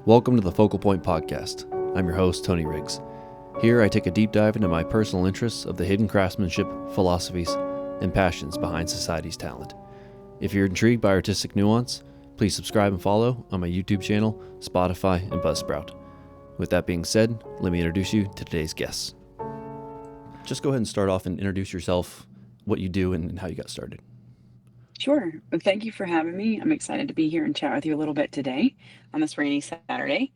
Welcome to the Focal Point Podcast. I'm your host, Tony Riggs. Here I take a deep dive into my personal interests of the hidden craftsmanship, philosophies, and passions behind society's talent. If you're intrigued by artistic nuance, please subscribe and follow on my YouTube channel, Spotify, and Buzzsprout. With that being said, let me introduce you to today's guests. Just go ahead and start off and introduce yourself, what you do, and how you got started. Sure. Well, thank you for having me. I'm excited to be here and chat with you a little bit today on this rainy Saturday.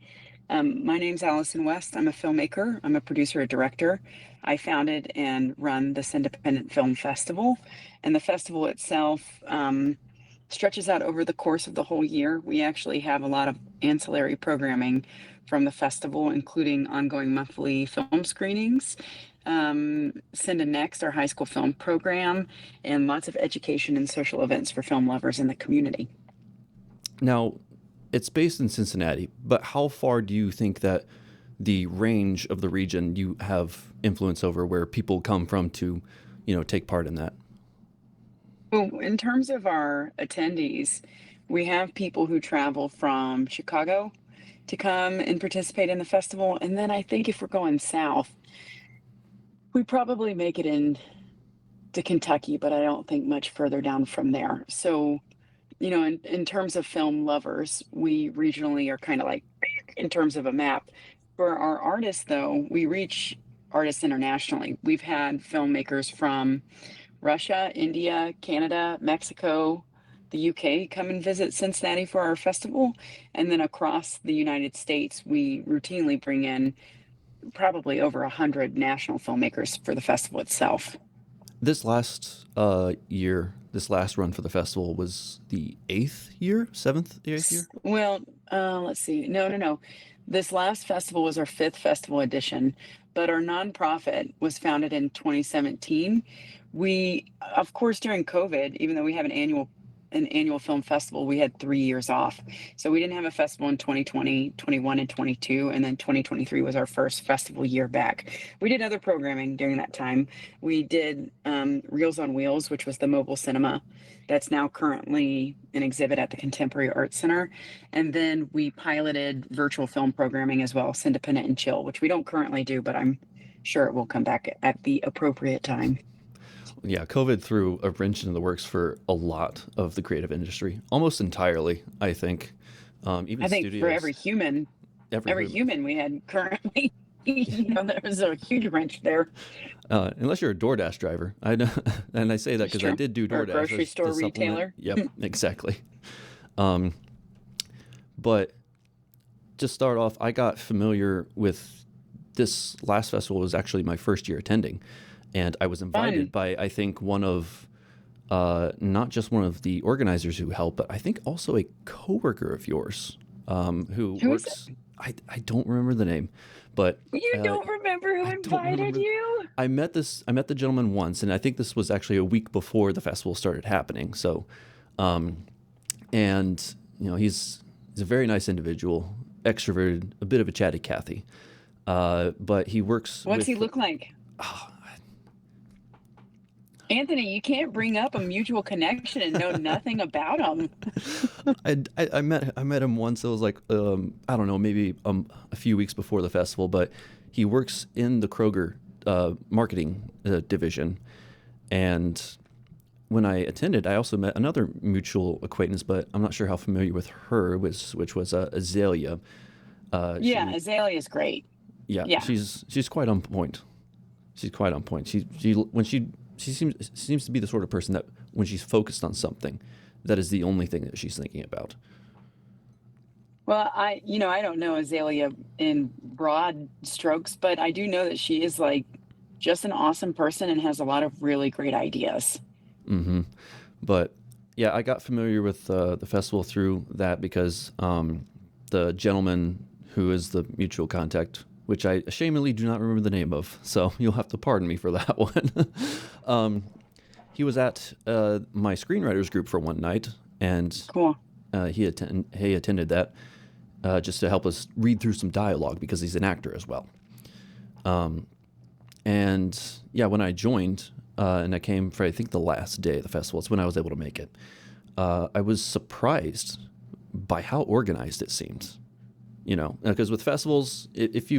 My name's Allyson West. I'm a filmmaker. I'm a producer, a director. I founded and run the Cindependent Film Festival, and the festival itself stretches out over the course of the whole year. We actually have a lot of ancillary programming from the festival, including ongoing monthly film screenings, Cinda Next, our high school film program, and lots of education and social events for film lovers in the community. Now, it's based in Cincinnati, but how far do you think that the range of the region you have influence over where people come from to, take part in that? Well, in terms of our attendees, we have people who travel from Chicago to come and participate in the festival. And then I think if we're going south, we probably make it into Kentucky, but I don't think much further down from there. So, in terms of film lovers, we regionally are kind of like in terms of a map. For our artists, though, we reach artists internationally. We've had filmmakers from Russia, India, Canada, Mexico, the UK come and visit Cincinnati for our festival. And then across the United States, we routinely bring in probably over 100 national filmmakers for the festival itself. This last this last run for the festival was the eighth year? Well, let's see. No. This last festival was our fifth festival edition, but our nonprofit was founded in 2017. We, of course, during COVID, even though we have an annual film festival, we had 3 years off. So we didn't have a festival in 2020, 21, and 22. And then 2023 was our first festival year back. We did other programming during that time. We did Reels on Wheels, which was the mobile cinema that's now currently an exhibit at the Contemporary Arts Center. And then we piloted virtual film programming as well, Cindependent and Chill, which we don't currently do, but I'm sure it will come back at the appropriate time. Yeah, COVID threw a wrench into the works for a lot of the creative industry, almost entirely, I think. Even I think studios, for every human we had currently, there was a huge wrench there. Unless you're a DoorDash driver, I know, and I say that because I did do DoorDash. Or a grocery store retailer. Yep, exactly. But to start off, I got familiar with this last festival. Was actually my first year attending. And I was invited by, I think, one of, not just one of the organizers who helped, but I think also a coworker of yours who works. I don't remember the name, but you don't remember who invited you? I met the gentleman once, and I think this was actually a week before the festival started happening. So, and he's a very nice individual, extroverted, a bit of a chatty Cathy, but he works. What's he look like? Anthony, you can't bring up a mutual connection and know nothing about him. I met him once. It was like I don't know, maybe a few weeks before the festival. But he works in the Kroger marketing division. And when I attended, I also met another mutual acquaintance, but I'm not sure how familiar with her, which was Azalea. Azalea is great. Yeah, she's quite on point. She's quite on point. She seems to be the sort of person that when she's focused on something, that is the only thing that she's thinking about. Well, I don't know Azalea in broad strokes, but I do know that she is like just an awesome person and has a lot of really great ideas. Mm-hmm. But yeah, I got familiar with the festival through that because the gentleman who is the mutual contact, which I ashamedly do not remember the name of, so you'll have to pardon me for that one. He was at my screenwriters group for one night, and cool. He attended that just to help us read through some dialogue because he's an actor as well. And yeah, when I joined, and I came for I think the last day of the festival, it's when I was able to make it. I was surprised by how organized it seemed. Because with festivals, if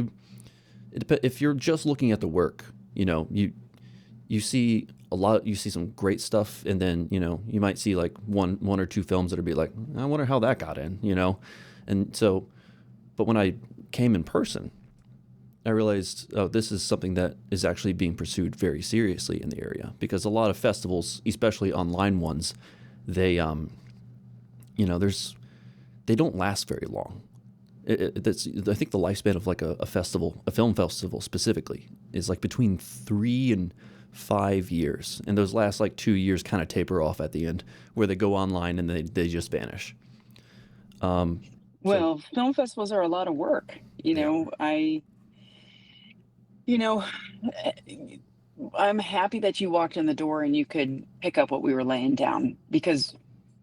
you're just looking at the work, you see you see some great stuff, and then you might see like one or two films that'll be like, I wonder how that got in, and so, but when I came in person, I realized, oh, this is something that is actually being pursued very seriously in the area, because a lot of festivals, especially online ones, they they don't last very long. I think the lifespan of like a festival, a film festival specifically, is like between 3 and 5 years, and those last like 2 years kind of taper off at the end, where they go online and they just vanish. Well, film festivals are a lot of work. They are. You know, I'm happy that you walked in the door and you could pick up what we were laying down, because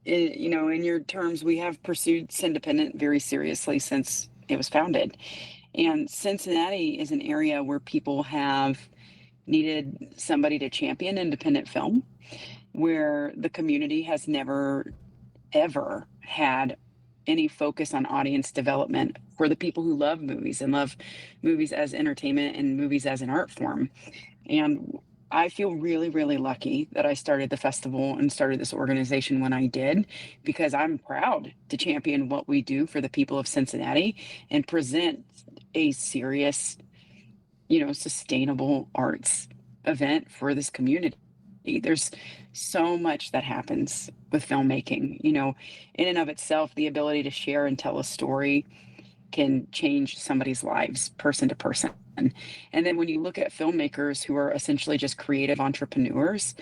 in your terms, we have pursued Cindependent very seriously since it was founded. And Cincinnati is an area where people have needed somebody to champion independent film, where the community has never, ever had any focus on audience development for the people who love movies and love movies as entertainment and movies as an art form. And I feel really, really lucky that I started the festival and started this organization when I did, because I'm proud to champion what we do for the people of Cincinnati and present a serious, sustainable arts event for this community. There's so much that happens with filmmaking, in and of itself. The ability to share and tell a story can change somebody's lives, person to person. And then when you look at filmmakers who are essentially just creative entrepreneurs,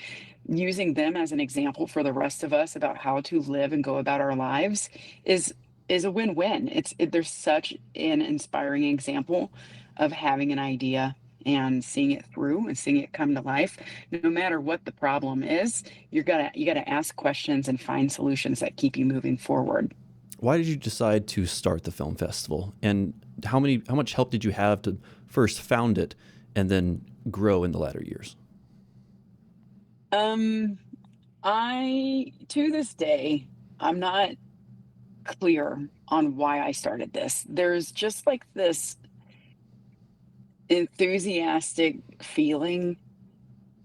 using them as an example for the rest of us about how to live and go about our lives is a win-win. There's such an inspiring example of having an idea and seeing it through and seeing it come to life. No matter what the problem is, you gotta ask questions and find solutions that keep you moving forward. Why did you decide to start the film festival, and how much help did you have to first found it and then grow in the latter years? I to this day, I'm not clear on why I started this. There's just like this enthusiastic feeling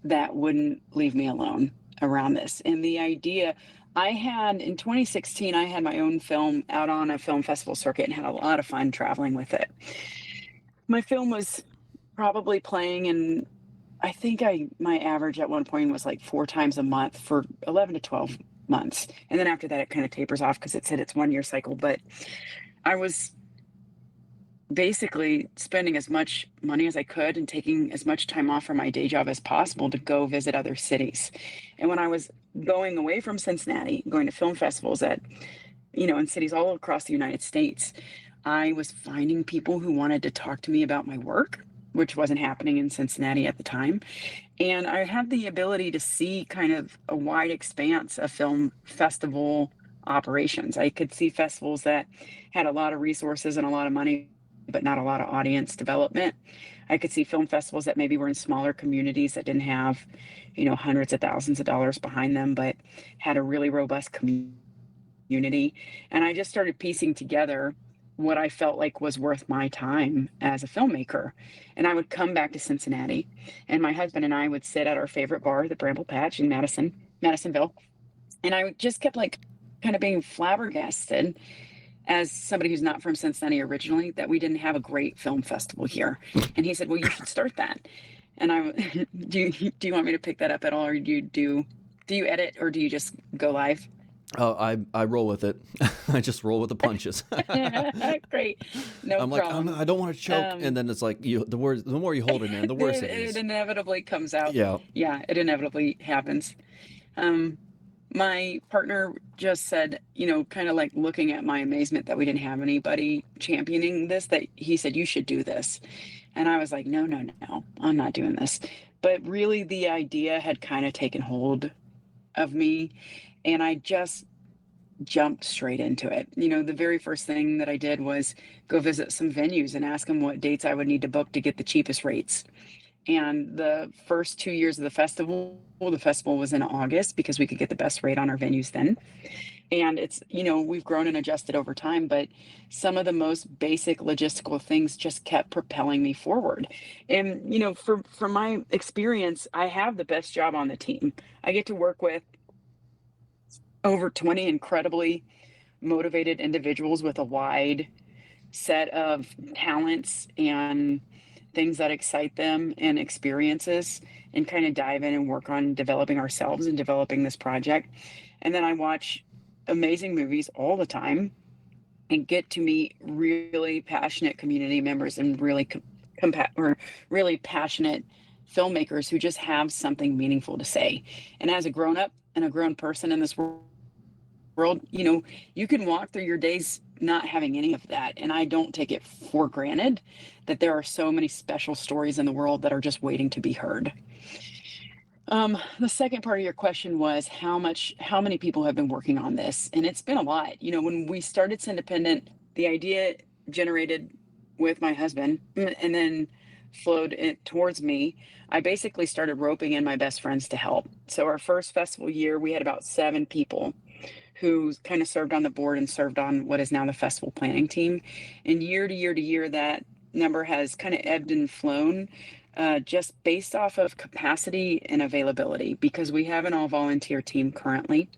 that wouldn't leave me alone around this. And the idea, I had in 2016, I had my own film out on a film festival circuit and had a lot of fun traveling with it. My film was probably playing, and I think my average at one point was like 4 times a month for 11 to 12 months. And then after that, it kind of tapers off because it's hit its 1 year cycle. But I was basically spending as much money as I could and taking as much time off from my day job as possible to go visit other cities. And when I was going away from Cincinnati, going to film festivals in cities all across the United States, I was finding people who wanted to talk to me about my work, which wasn't happening in Cincinnati at the time. And I had the ability to see kind of a wide expanse of film festival operations. I could see festivals that had a lot of resources and a lot of money, but not a lot of audience development. I could see film festivals that maybe were in smaller communities that didn't have, hundreds of thousands of dollars behind them, but had a really robust community. And I just started piecing together what I felt like was worth my time as a filmmaker. And I would come back to Cincinnati, and my husband and I would sit at our favorite bar, the Bramble Patch in Madisonville. And I just kept like kind of being flabbergasted, as somebody who's not from Cincinnati originally, that we didn't have a great film festival here. And he said, well, you should start that. And do you want me to pick that up at all? Or do you edit, or do you just go live? I roll with it. I just roll with the punches. Great. No I'm problem. like, I don't want to choke. And then it's like, the more you hold it in, the worse it is. It inevitably comes out. Yeah. Yeah, it inevitably happens. My partner just said, kind of like looking at my amazement that we didn't have anybody championing this, that he said, you should do this. And I was like, no, I'm not doing this. But really the idea had kind of taken hold of me, and I just jumped straight into it. The very first thing that I did was go visit some venues and ask them what dates I would need to book to get the cheapest rates. And the first 2 years of the festival was in August because we could get the best rate on our venues then. And it's, we've grown and adjusted over time, but some of the most basic logistical things just kept propelling me forward. And, from my experience, I have the best job on the team. I get to work with over 20 incredibly motivated individuals with a wide set of talents and things that excite them and experiences, and kind of dive in and work on developing ourselves and developing this project. And then I watch amazing movies all the time and get to meet really passionate community members and really or really passionate filmmakers who just have something meaningful to say. And as a grown up and a grown person in this world, you can walk through your days not having any of that. And I don't take it for granted that there are so many special stories in the world that are just waiting to be heard. The second part of your question was how many people have been working on this? And it's been a lot. When we started Cindependent, the idea generated with my husband and then flowed it towards me. I basically started roping in my best friends to help. So our first festival year, we had about 7 people who kind of served on the board and served on what is now the festival planning team. And year to year to year, that number has kind of ebbed and flown, just based off of capacity and availability, because we have an all volunteer team currently.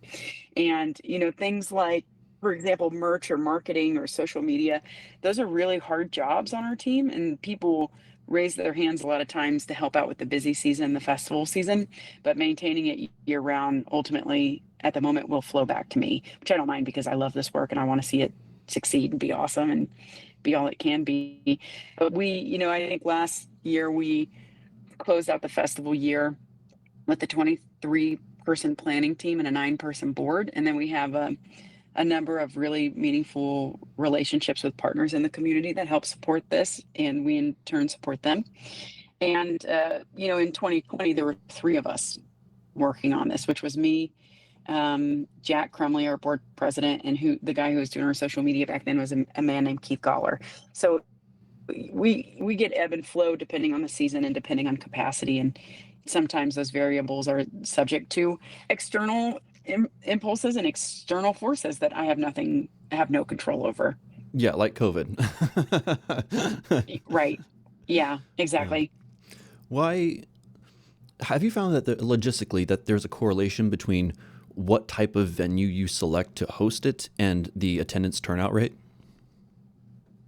And, things like, for example, merch or marketing or social media, those are really hard jobs on our team. And people raise their hands a lot of times to help out with the busy season, the festival season, but maintaining it year round ultimately at the moment will flow back to me, which I don't mind because I love this work and I want to see it succeed and be awesome and be all it can be. But I think last year we closed out the festival year with the 23-person planning team and a 9-person board. And then we have a number of really meaningful relationships with partners in the community that help support this, and we in turn support them. And in 2020 there were 3 of us working on this, which was me, Jack Crumley, our board president, and the guy who was doing our social media back then was a man named Keith Goller. So we get ebb and flow depending on the season and depending on capacity, and sometimes those variables are subject to external impulses and external forces that I have no control over. Yeah, like COVID. Right. Yeah, exactly. Yeah. Why have you found that logistically that there's a correlation between what type of venue you select to host it and the attendance turnout rate?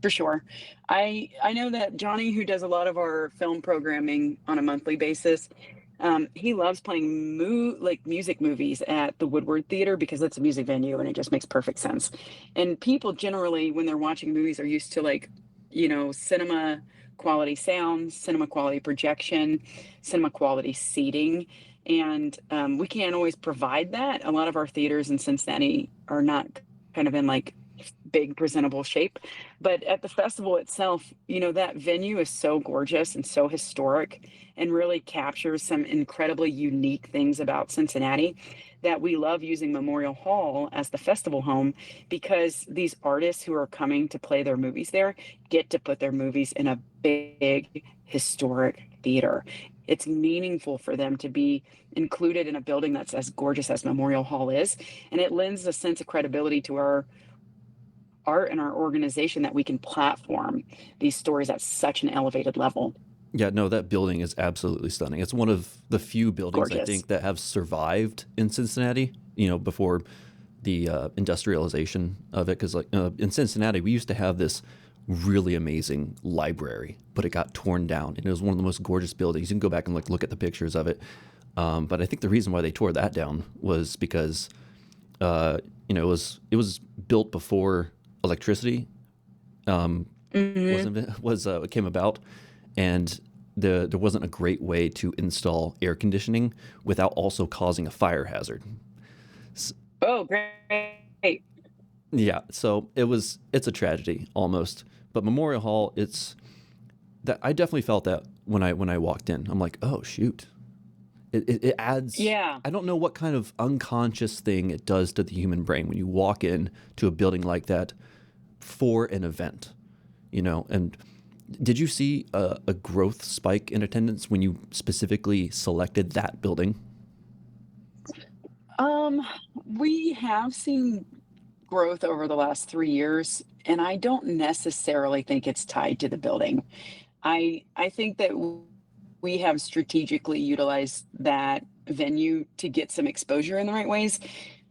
For sure. I know that Johnny, who does a lot of our film programming on a monthly basis, he loves playing music movies at the Woodward Theater because it's a music venue and it just makes perfect sense. And people generally, when they're watching movies, are used to cinema quality sound, cinema quality projection, cinema quality seating. And we can't always provide that. A lot of our theaters in Cincinnati are not kind of in big presentable shape, but at the festival itself, that venue is so gorgeous and so historic and really captures some incredibly unique things about Cincinnati that we love using Memorial Hall as the festival home, because these artists who are coming to play their movies there get to put their movies in a big historic theater. It's meaningful for them to be included in a building that's as gorgeous as Memorial Hall is, and it lends a sense of credibility to our art and our organization that we can platform these stories at such an elevated level. Yeah, no, that building is absolutely stunning. It's one of the few buildings, Gorgeous. I think, that have survived in Cincinnati, before the industrialization of it. Because in Cincinnati, we used to have this really amazing library, but it got torn down. And it was one of the most gorgeous buildings. You can go back and look at the pictures of it. But I think the reason why they tore that down was because, it was built before electricity came about, and there wasn't a great way to install air conditioning without also causing a fire hazard. Oh, great. Yeah, so it's a tragedy almost. But Memorial Hall, I definitely felt that when I walked in. I'm like, oh shoot. It adds, yeah. I don't know what kind of unconscious thing it does to the human brain when you walk in to a building like that for an event, and did you see a growth spike in attendance when you specifically selected that building? Um, we have seen growth over the last 3 years, and I don't necessarily think it's tied to the building. I think that we have strategically utilized that venue to get some exposure in the right ways,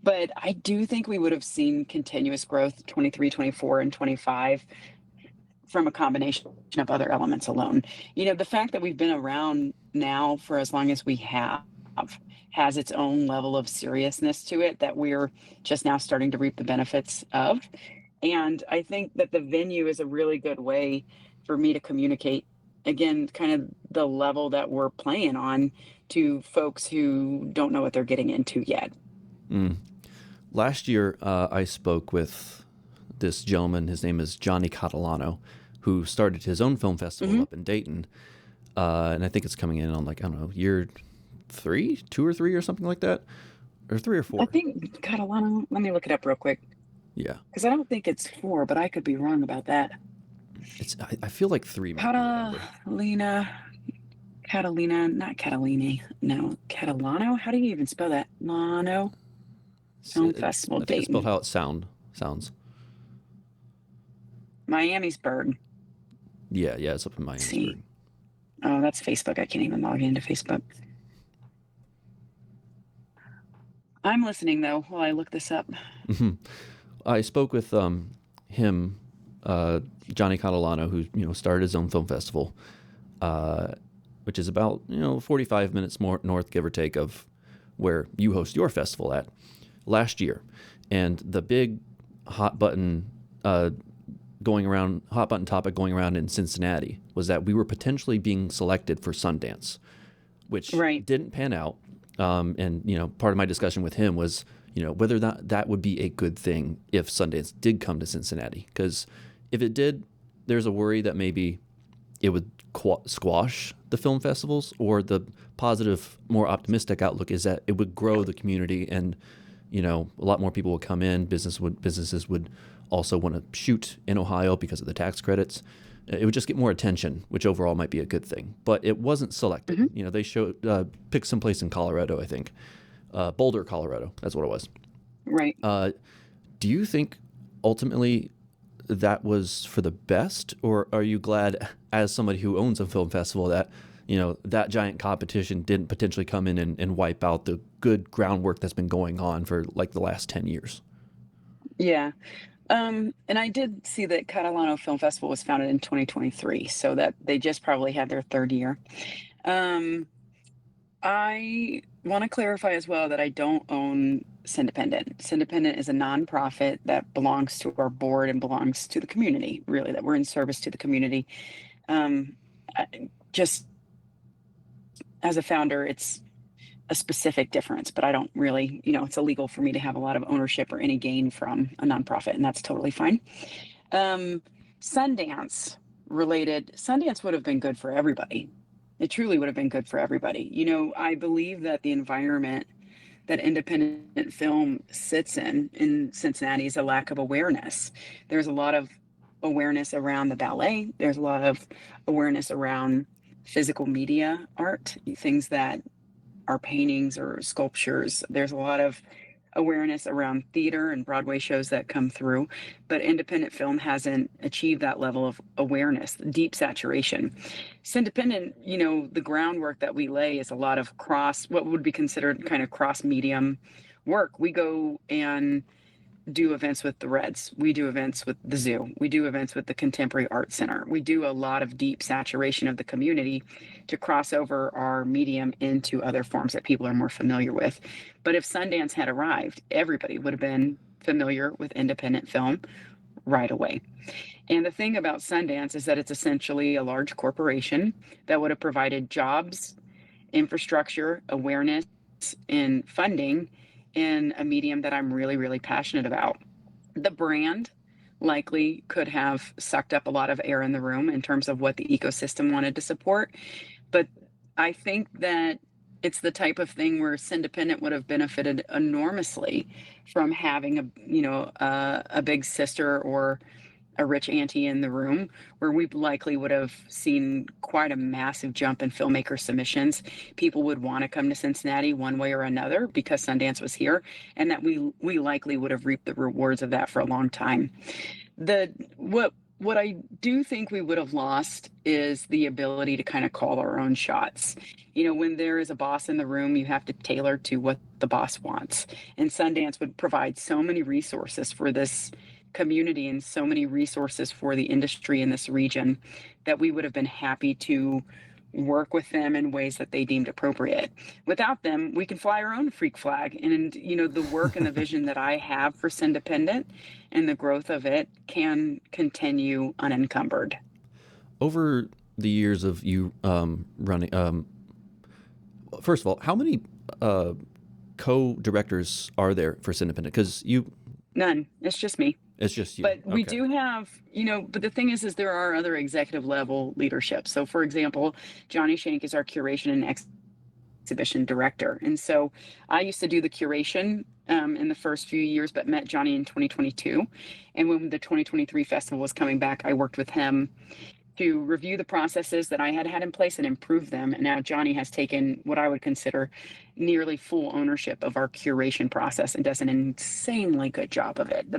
but I do think we would have seen continuous growth 23, 24, and 25 from a combination of other elements alone. The fact that we've been around now for as long as we have has its own level of seriousness to it that we're just now starting to reap the benefits of. And I think that the venue is a really good way for me to communicate, again, kind of the level that we're playing on to folks who don't know what they're getting into yet. Mm. Last year, I spoke with this gentleman. His name is Johnny Catalano, who started his own film festival up in Dayton. And I think it's coming in on, like, I don't know, year 2 or 3 or something like that, or 3 or 4. I think Catalano, let me look it up real quick. Yeah. Because I don't think it's 4, but I could be wrong about that. I feel like 3 might be the number. Catalina, not Catalini. No, Catalano. How do you even spell that? Lano Film Festival, I think it's spelled Dayton. how it sounds. Miamisburg. Yeah, it's up in Let's see. Miamisburg. Oh, that's Facebook. I can't even log into Facebook. I'm listening though while I look this up. I spoke with him, Johnny Catalano, who started his own film festival, which is about 45 minutes more north, give or take, of where you host your festival at last year. And the big hot button topic going around in Cincinnati was that we were potentially being selected for Sundance, which Right. didn't pan out. And part of my discussion with him was whether that would be a good thing if Sundance did come to Cincinnati, because if it did, there's a worry that maybe it would squash the film festivals, or the positive, more optimistic outlook is that it would grow the community, and a lot more people would come in. Businesses would also want to shoot in Ohio because of the tax credits. It would just get more attention, which overall might be a good thing. But it wasn't selected. They showed picked someplace in Colorado, I think, Boulder, Colorado. That's what it was. Right. Do you think ultimately that was for the best, or are you glad, as somebody who owns a film festival, that that giant competition didn't potentially come in and wipe out the good groundwork that's been going on for like the last 10 years? Yeah. And I did see that Catalano Film Festival was founded in 2023, so that they just probably had their 3rd year. I want to clarify as well that I don't own Cindependent. Cindependent is a nonprofit that belongs to our board and belongs to the community, really, that we're in service to the community. Just as a founder, it's a specific difference, but I don't really, it's illegal for me to have a lot of ownership or any gain from a nonprofit, and that's totally fine. Sundance would have been good for everybody. It truly would have been good for everybody. I believe that the environment that independent film sits in Cincinnati is a lack of awareness. There's a lot of awareness around the ballet. There's a lot of awareness around physical media art, things that are paintings or sculptures. There's a lot of awareness around theater and Broadway shows that come through, but independent film hasn't achieved that level of awareness, deep saturation. Cindependent, the groundwork that we lay is a lot of what would be considered kind of cross medium work. We go and do events with the Reds. We do events with the Zoo. We do events with the Contemporary Art Center. We do a lot of deep saturation of the community to cross over our medium into other forms that people are more familiar with. But if Sundance had arrived, everybody would have been familiar with independent film right away. And the thing about Sundance is that it's essentially a large corporation that would have provided jobs, infrastructure, awareness, and funding in a medium that I'm really, really passionate about. The brand likely could have sucked up a lot of air in the room in terms of what the ecosystem wanted to support. But I think that it's the type of thing where Cindependent would have benefited enormously from having a big sister or a rich auntie in the room, where we likely would have seen quite a massive jump in filmmaker submissions. People would want to come to Cincinnati one way or another because Sundance was here, and that we likely would have reaped the rewards of that for a long time. The what I do think we would have lost is the ability to kind of call our own shots. When there is a boss in the room, you have to tailor to what the boss wants. And Sundance would provide so many resources for this community and so many resources for the industry in this region that we would have been happy to work with them in ways that they deemed appropriate. Without them, we can fly our own freak flag. And, the work and the vision that I have for Cindependent and the growth of it can continue unencumbered. Over the years of you running, first of all, how many co-directors are there for Cindependent? Because None. It's just me. It's just you. But we Okay. do have, but the thing is there are other executive level leadership. So, for example, Johnny Shank is our curation and exhibition director. And so I used to do the curation in the first few years, but met Johnny in 2022. And when the 2023 festival was coming back, I worked with him to review the processes that I had had in place and improve them. And now Johnny has taken what I would consider nearly full ownership of our curation process and does an insanely good job of it. The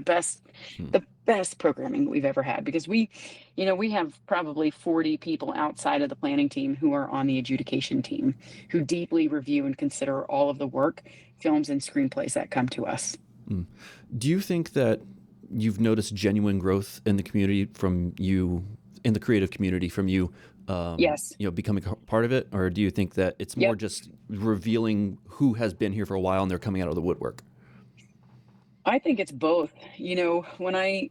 best programming we've ever had, because we have probably 40 people outside of the planning team who are on the adjudication team, who deeply review and consider all of the work, films, and screenplays that come to us. Do you think that you've noticed genuine growth in the community from you, in the creative community from you, Yes. becoming a part of it? Or do you think that it's more Yep. just revealing who has been here for a while and they're coming out of the woodwork? I think it's both. When I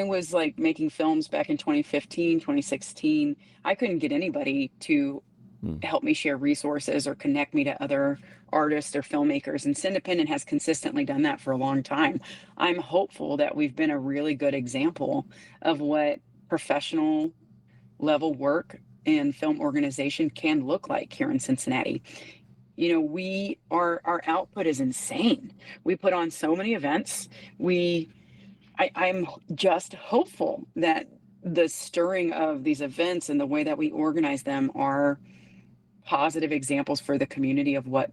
was like making films back in 2015, 2016, I couldn't get anybody to help me share resources or connect me to other artists or filmmakers. And Cindependent has consistently done that for a long time. I'm hopeful that we've been a really good example of what professional level work and film organization can look like here in Cincinnati. Our output is insane. We put on so many events. I'm just hopeful that the stirring of these events and the way that we organize them are positive examples for the community of what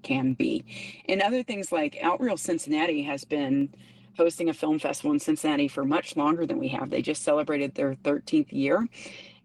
can be. And other things like Outreel Cincinnati has been hosting a film festival in Cincinnati for much longer than we have. They just celebrated their 13th year.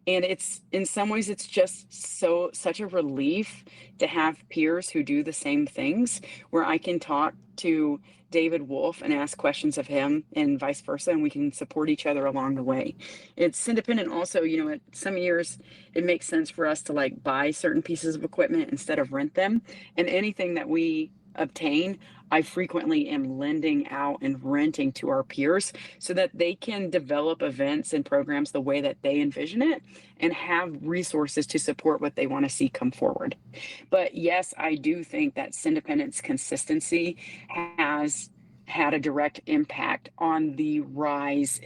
And it's, in some ways, it's just such a relief to have peers who do the same things, where I can talk to David Wolf and ask questions of him and vice versa, and we can support each other along the way. It's independent also, at some years it makes sense for us to like buy certain pieces of equipment instead of rent them. And anything that we obtain, I frequently am lending out and renting to our peers so that they can develop events and programs the way that they envision it and have resources to support what they want to see come forward. But yes, I do think that Cindependent's consistency has had a direct impact on the rise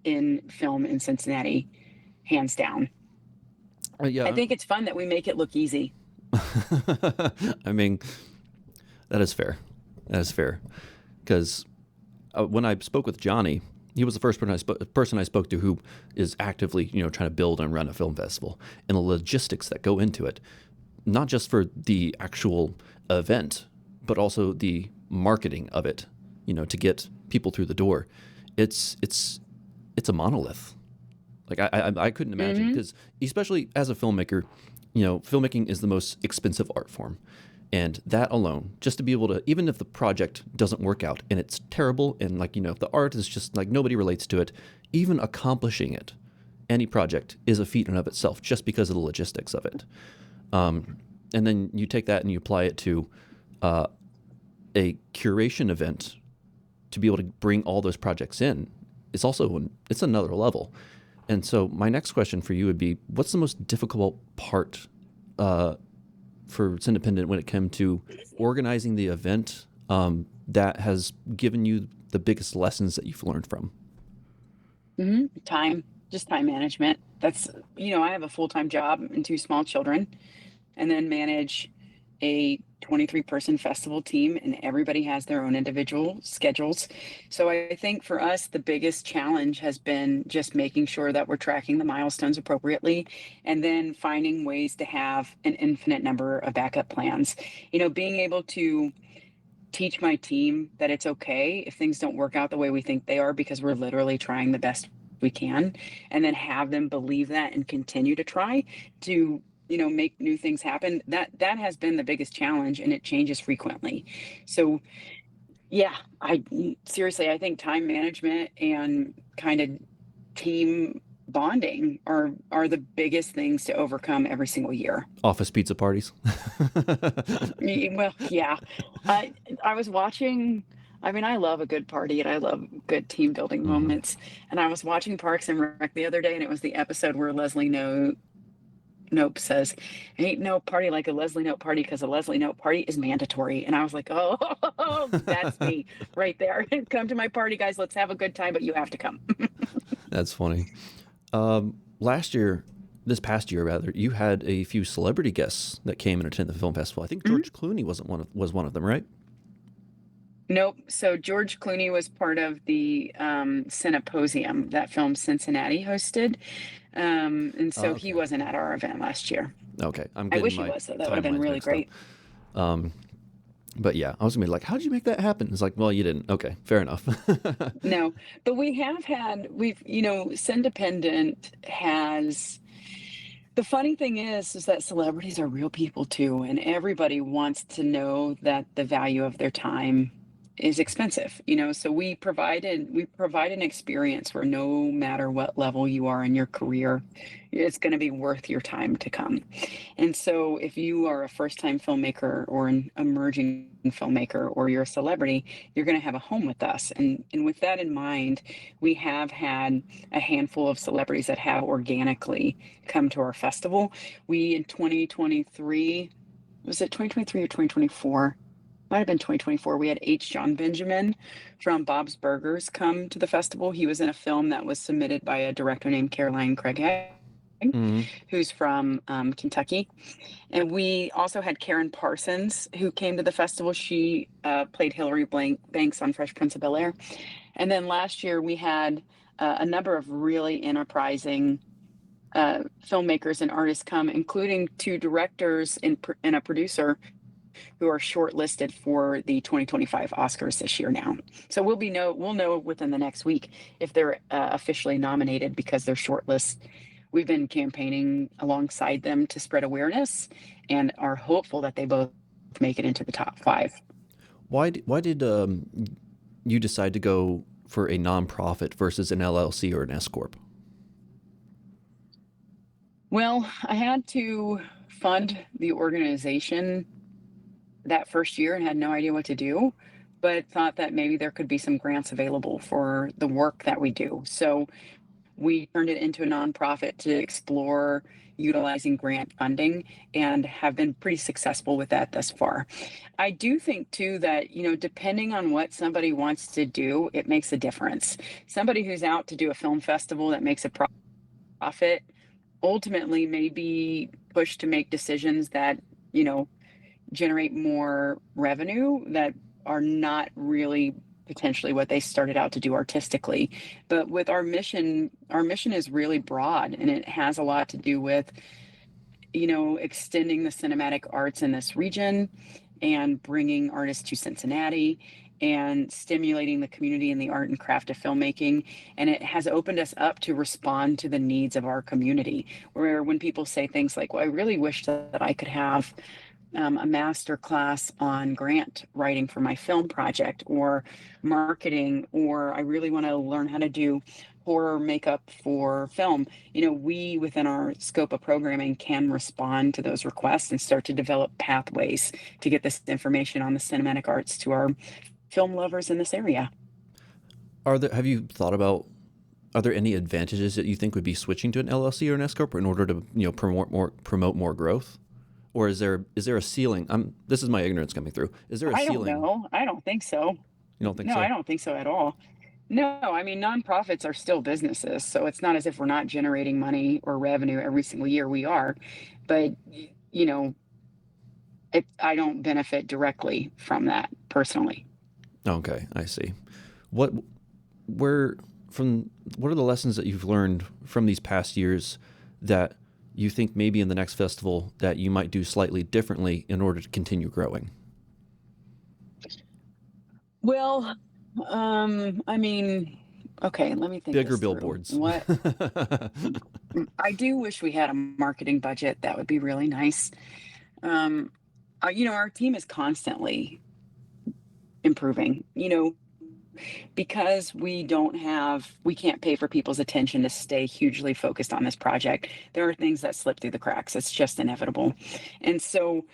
in film in Cincinnati, hands down. Yeah. I think it's fun that we make it look easy. I mean, that is fair. That is fair. Because when I spoke with Johnny, he was the first person I spoke to who is actively, trying to build and run a film festival, and the logistics that go into it, not just for the actual event, but also the marketing of it, to get people through the door. It's a monolith. Like I couldn't imagine, because especially as a filmmaker, filmmaking is the most expensive art form. And that alone, just to be able to, even if the project doesn't work out and it's terrible and if the art is just like nobody relates to it, even accomplishing it, any project is a feat in and of itself just because of the logistics of it. And then you take that and you apply it to a curation event to be able to bring all those projects in. It's another level. And so my next question for you would be, what's the most difficult part for Cindependent when it came to organizing the event that has given you the biggest lessons that you've learned from? Time, just time management. That's, I have a full-time job and two small children, and then manage a 23-person festival team, and everybody has their own individual schedules. So I think for us, the biggest challenge has been just making sure that we're tracking the milestones appropriately, and then finding ways to have an infinite number of backup plans. Being able to teach my team that it's okay if things don't work out the way we think they are, because we're literally trying the best we can, and then have them believe that and continue to try to make new things happen. That has been the biggest challenge, and it changes frequently. So yeah, I seriously, I think time management and kind of team bonding are the biggest things to overcome every single year. Office pizza parties. Well, yeah. I was watching. I mean, I love a good party and I love good team building Mhm. moments. And I was watching Parks and Rec the other day, and it was the episode where Leslie Nope says, "Ain't no party like a Leslie Nope party, because a Leslie Nope party is mandatory." And I was like, "Oh, that's me right there. Come to my party, guys. Let's have a good time, but you have to come." That's funny. This past year rather, you had a few celebrity guests that came and attended the film festival. I think Mhm. George Clooney was one of them, right? Nope. So George Clooney was part of the Cineposium that film Cincinnati hosted. And Oh, so he okay. wasn't at our event last year. Okay, I'm I getting wish he my was, though. That would have been timelines really mixed up. great. Um, but yeah, I was gonna be like, "How did you make that happen?" It's like, well, you didn't. Okay, fair enough. No, but Cindependent has, the funny thing is that celebrities are real people too, and everybody wants to know that the value of their time is expensive. So we provide an experience where no matter what level you are in your career, it's going to be worth your time to come. And so if you are a first-time filmmaker or an emerging filmmaker, or you're a celebrity, you're going to have a home with us. And with that in mind, we have had a handful of celebrities that have organically come to our festival. We, in 2023, was it 2023 or 2024? Might have been 2024. We had H. John Benjamin from Bob's Burgers come to the festival. He was in a film that was submitted by a director named Caroline Craighead, Mhm. who's from Kentucky. And we also had Karen Parsons, who came to the festival. She played Hillary Banks on Fresh Prince of Bel-Air. And then last year we had a number of really enterprising filmmakers and artists come, including two directors and a producer who are shortlisted for the 2025 Oscars this year now. So we'll know within the next week if they're officially nominated, because they're shortlists. We've been campaigning alongside them to spread awareness, and are hopeful that they both make it into the top 5. Why did you decide to go for a nonprofit versus an LLC or an S corp? Well, I had to fund the organization that first year and had no idea what to do, but thought that maybe there could be some grants available for the work that we do. So we turned it into a nonprofit to explore utilizing grant funding, and have been pretty successful with that thus far. I do think too that, depending on what somebody wants to do, it makes a difference. Somebody who's out to do a film festival that makes a profit ultimately may be pushed to make decisions that, generate more revenue, that are not really potentially what they started out to do artistically. But with our mission is really broad, and it has a lot to do with, extending the cinematic arts in this region, and bringing artists to Cincinnati, and stimulating the community in the art and craft of filmmaking. And it has opened us up to respond to the needs of our community, where when people say things like, "Well, I really wish that I could have a master class on grant writing for my film project, or marketing, or I really want to learn how to do horror makeup for film." We, within our scope of programming, can respond to those requests and start to develop pathways to get this information on the cinematic arts to our film lovers in this area. Have you thought about, are there any advantages that you think would be switching to an LLC or an S corp in order to promote more growth? Or is there a ceiling? This is my ignorance coming through. Is there a I don't ceiling? know. I don't think so. You don't think No, I so? don't think so at all. No, I mean, nonprofits are still businesses, so it's not as if we're not generating money or revenue every single year. We are. But, you know, I don't benefit directly from that personally. Okay, I see. What where from what are the lessons that you've learned from these past years that you think maybe in the next festival that you might do slightly differently in order to continue growing? Well, I mean, okay, let me think Bigger this through. billboards. What I do wish we had a marketing budget. That would be really nice. Um, our team is constantly improving, because we can't pay for people's attention to stay hugely focused on this project. There are things that slip through the cracks. It's just inevitable. And so,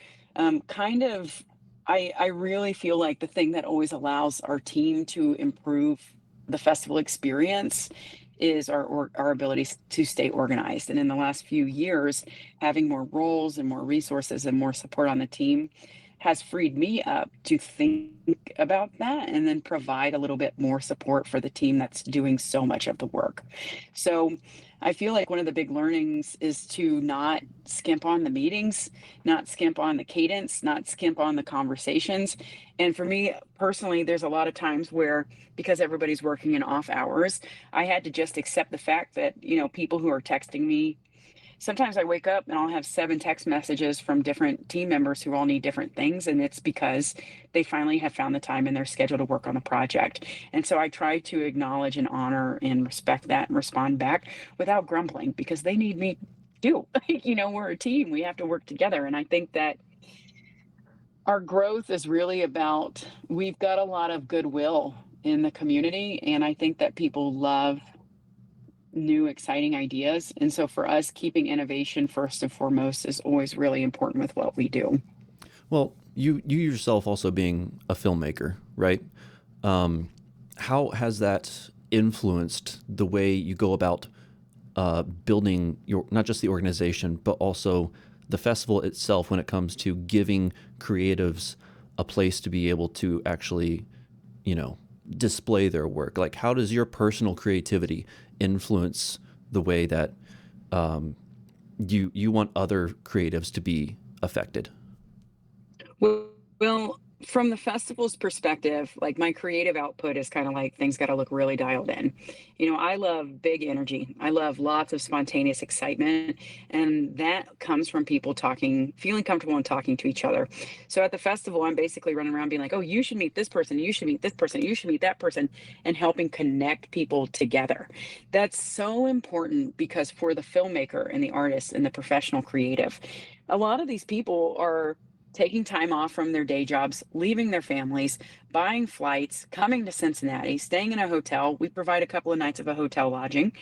kind of, I really feel like the thing that always allows our team to improve the festival experience is our ability to stay organized. And in the last few years, having more roles and more resources and more support on the team has freed me up to think about that and then provide a little bit more support for the team that's doing so much of the work. So I feel like one of the big learnings is to not skimp on the meetings, not skimp on the cadence, not skimp on the conversations. And for me personally, there's a lot of times where, because everybody's working in off hours, I had to just accept the fact that, people who are texting me, sometimes I wake up and I'll have 7 text messages from different team members who all need different things. And it's because they finally have found the time in their schedule to work on the project. And so I try to acknowledge and honor and respect that and respond back without grumbling, because they need me too. We're a team. We have to work together. And I think that our growth is really about, we've got a lot of goodwill in the community. And I think that people love new exciting ideas, and so for us, keeping innovation first and foremost is always really important with what we do. Well, you yourself also being a filmmaker, right? How has that influenced the way you go about building your, not just the organization, but also the festival itself when it comes to giving creatives a place to be able to actually, display their work? Like, how does your personal creativity influence the way that you want other creatives to be affected? Well, from the festival's perspective, like, my creative output is kind of like, things got to look really dialed in. I love big energy. I love lots of spontaneous excitement. And that comes from people talking, feeling comfortable and talking to each other. So at the festival, I'm basically running around being like, oh, you should meet this person. You should meet this person. You should meet that person, and helping connect people together. That's so important, because for the filmmaker and the artist and the professional creative, a lot of these people are taking time off from their day jobs, leaving their families, buying flights, coming to Cincinnati, staying in a hotel. We provide a couple of nights of a hotel lodging,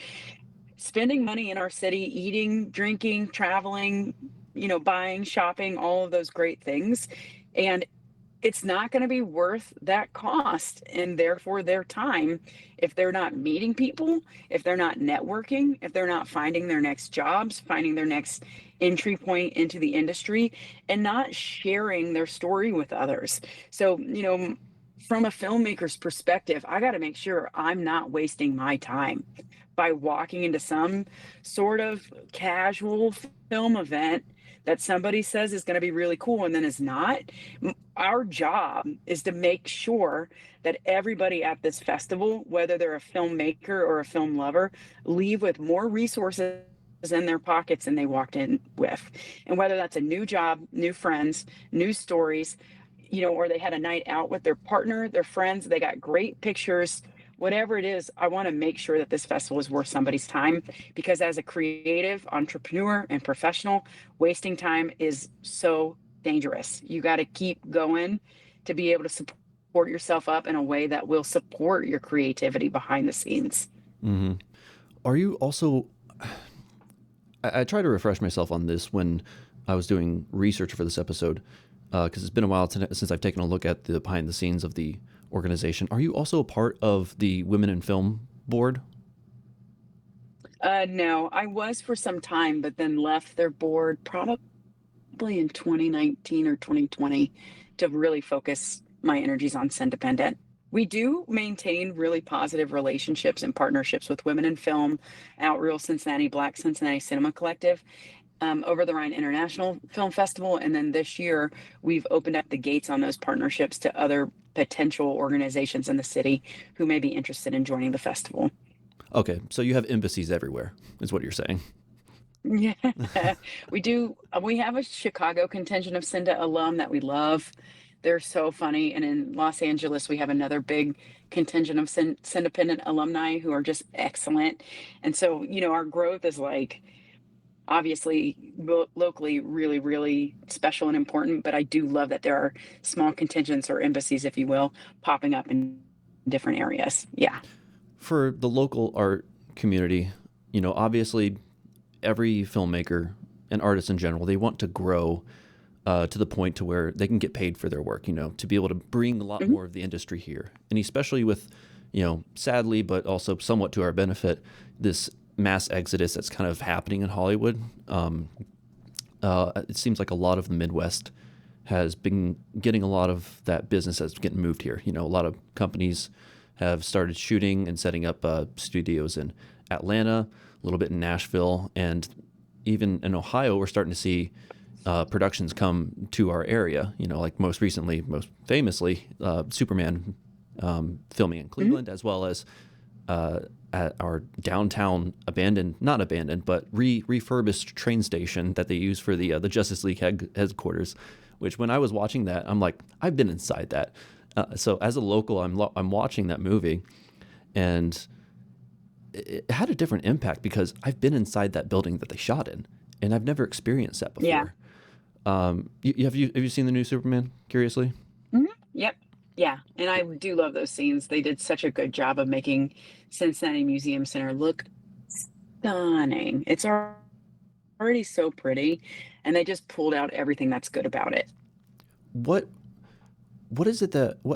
spending money in our city, eating, drinking, traveling, buying, shopping, all of those great things. And it's not going to be worth that cost, and therefore their time, if they're not meeting people, if they're not networking, if they're not finding their next jobs, finding their next entry point into the industry, and not sharing their story with others. So, from a filmmaker's perspective, I got to make sure I'm not wasting my time by walking into some sort of casual film event that somebody says is going to be really cool and then is not. Our job is to make sure that everybody at this festival, whether they're a filmmaker or a film lover, leave with more resources in their pockets than they walked in with. And whether that's a new job, new friends, new stories, or they had a night out with their partner, their friends, they got great pictures, whatever it is, I want to make sure that this festival is worth somebody's time, because as a creative entrepreneur and professional, wasting time is so dangerous. You got to keep going to be able to support yourself up in a way that will support your creativity behind the scenes. Mm-hmm. Are you also, I try to refresh myself on this when I was doing research for this episode, because it's been a while since I've taken a look at the behind the scenes of the organization. Are you also a part of the Women in Film board? No, I was for some time, but then left their board probably in 2019 or 2020 to really focus my energies on Cindependent. We do maintain really positive relationships and partnerships with Women in Film, Outreal Cincinnati, Black Cincinnati Cinema Collective. Over the Rhine International Film Festival. And then this year, we've opened up the gates on those partnerships to other potential organizations in the city who may be interested in joining the festival. Okay, so you have embassies everywhere, is what you're saying. Yeah, we do. We have a Chicago contingent of Cinda alum that we love. They're so funny. And in Los Angeles, we have another big contingent of Cindependent alumni who are just excellent. And so, our growth is like obviously locally really, really special and important. But I do love that there are small contingents or embassies, if you will, popping up in different areas. Yeah. For the local art community, obviously every filmmaker and artist in general, they want to grow to the point to where they can get paid for their work, to be able to bring a lot Mhm. more of the industry here. And especially with, sadly, but also somewhat to our benefit, this mass exodus that's kind of happening in Hollywood. It seems like a lot of the Midwest has been getting a lot of that business that's getting moved here. A lot of companies have started shooting and setting up studios in Atlanta, a little bit in Nashville, and even in Ohio, we're starting to see productions come to our area. Like most recently, most famously, Superman filming in Mhm. Cleveland, as well as at our downtown not abandoned, but refurbished train station that they use for the Justice League headquarters. Which, when I was watching that, I'm like, I've been inside that. So as a local, I'm watching that movie, and it had a different impact because I've been inside that building that they shot in, and I've never experienced that Yeah. before. Have you seen the new Superman? Curiously. Mhm. Yep. Yeah, and I do love those scenes. They did such a good job of making Cincinnati Museum Center look stunning. It's already so pretty, and they just pulled out everything that's good about it. What what